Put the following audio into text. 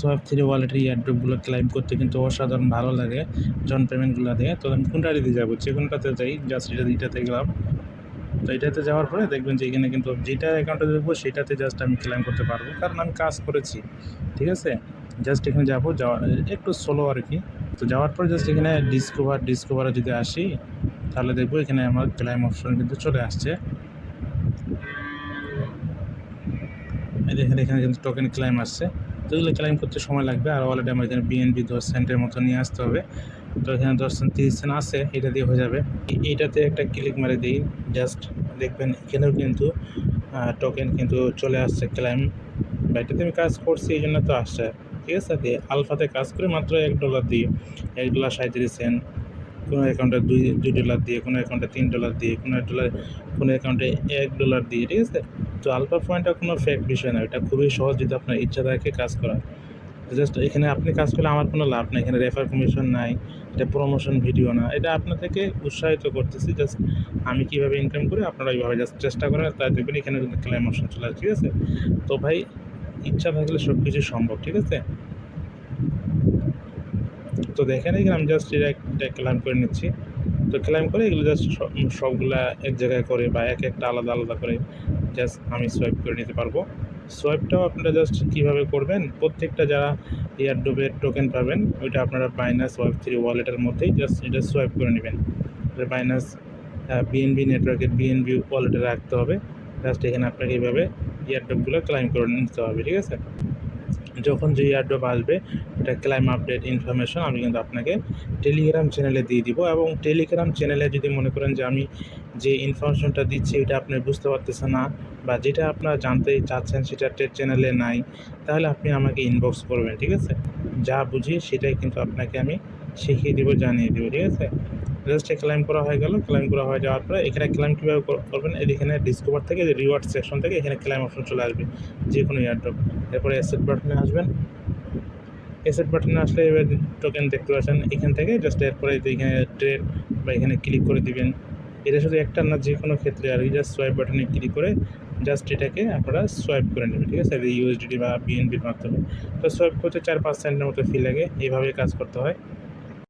সোয়াপ3 ওয়ালেটের এয়ারড্রপগুলো ক্লাইম করতে কিন্তু অসাধারণ ভালো লাগে যখন পেমেন্টগুলো দেয়। তো আমি কোনটা দিয়ে যাবো, যে কোনটাতে যাই, জাস্ট এটাতে গেলাম। তো এটাতে যাওয়ার পরে দেখবেন যে এখানে কিন্তু যেটা অ্যাকাউন্টে দেখবো সেটাতে জাস্ট আমি ক্লেম করতে পারবো, কারণ আমি কাজ করেছি। ঠিক আছে, জাস্ট এখানে যাবো, একটু স্লো আর কি। তো যাওয়ার পর জাস্ট এখানে ডিসকভারে যদি আসি, তাহলে দেখবো এখানে আমার ক্লেম অপশন কিন্তু চলে আসছে। এখানে কিন্তু টোকেন ক্লেম আসছে। তো এগুলো ক্লেম করতে সময় লাগবে, আর অলরেডি আমার এখানে বিএনবি 10 সেন্টের মতো নিয়ে আসতে হবে। তো এখানে 10 সেন্ট 30 সেন্ট আছে, এটা দিয়ে হয়ে যাবে। এইটাতে একটা ক্লিক মারে দিই, জাস্ট দেখবেন এখানেও কিন্তু টোকেন কিন্তু চলে আসছে ক্লেম। বা এটাতে আমি কাজ করছি এই জন্য তো আসছে। ঠিক আছে, দিয়ে আলফাতে কাজ করে মাত্র $1 দিয়ে, $1.37, কোনো অ্যাকাউন্টে $2 দিয়ে, কোনো অ্যাকাউন্টে $3 দিয়ে, কোনো অ্যাকাউন্টে $1 দিয়ে। ঠিক আছে, তো আলফা পয়েন্টটা কোনো ফেক বিষয় না, এটা খুবই সহজ যদি আপনার ইচ্ছা থাকে কাজ করার। জাস্ট এখানে আপনি কাজ করলে আমার কোনো লাভ নেই, এখানে রেফার কমিশন নাই, এটা প্রমোশন ভিডিও না, এটা আপনার থেকে উৎসাহিত করতেছি। জাস্ট আমি কীভাবে ইনকাম করি আপনারা এইভাবে জাস্ট চেষ্টা করেন, তাই দেখবেন এখানে কিন্তু ক্লেম অপশন চলে আসে। ঠিক আছে, তো ভাই ইচ্ছা থাকলে সব কিছু সম্ভব। ঠিক আছে, তো দেখেন এখানে আমি জাস্ট এটা ক্লেম করে নিচ্ছি। তো ক্লেম করে এগুলো জাস্ট সবগুলা এক জায়গায় করে বা একটা আলাদা আলাদা করে জাস্ট আমি সোয়াইপ করে নিতে পারবো। সোয়াইপটাও আপনারা জাস্ট কীভাবে করবেন, প্রত্যেকটা যারা এয়ারড্রপের টোকেন পাবেন ওইটা আপনারা বাইনান্স সোয়াইপ3 ওয়ালেটের মধ্যেই জাস্ট এটা সোয়াইপ করে নেবেন। বাইনান্স বিএনবি নেটওয়ার্কের বিএনবি ওয়ালেটে রাখতে হবে। জাস্ট এখানে আপনাকে এইভাবে এয়ারড্রপগুলো ক্লেম করে নিতে হবে। ঠিক আছে, যখন যে এয়ারড্রপ আসবে এটা ক্লাইম আপডেট ইনফরমেশন আমি কিন্তু আপনাকে টেলিগ্রাম চ্যানেলে দিয়ে দিব। এবং টেলিগ্রাম চ্যানেলে যদি মনে করেন যে আমি যে ইনফরমেশনটা দিচ্ছি এটা আপনি বুঝতে পারতেছেন না, বা যেটা আপনারা জানতে চাচ্ছেন সেটা চ্যানেলে নাই, তাহলে আপনি আমাকে ইনবক্স করবেন। ঠিক আছে, যা বুঝি সেটাই কিন্তু আপনাকে আমি শিখিয়ে দেবো, জানিয়ে দেবো। ঠিক আছে, জাস্ট ক্লেম করা হয়ে গেল। ক্লেম করা হয়ে যাওয়ার পরে এখানে ক্লেম কীভাবে করবেন, এখানে ডিসকভার থেকে রিওয়ার্ড সেকশন থেকে এখানে ক্লেম অপশন চলে আসবে যে কোনো এয়ারড্রপ। এরপরে অ্যাসেট বাটনে আসবেন, অ্যাসেট বাটনে আসলে এবার টোকেন দেখতে পাচ্ছেন এখান থেকে জাস্ট এরপরে এখানে ট্রেড বা এখানে ক্লিক করে দিবেন। এটা শুধু একটা না, যে কোনো ক্ষেত্রে আর কি, জাস্ট সোয়াইপ বাটনে ক্লিক করে জাস্ট এটাকে আপনারা সোয়াইপ করে নেবেন। ঠিক আছে, ইউএসডিটি বা বিএনবির মাধ্যমে। তো সোয়াইপ করতে 4-5 সেন্টের মতো ফি লাগে, এইভাবে কাজ করতে হয়।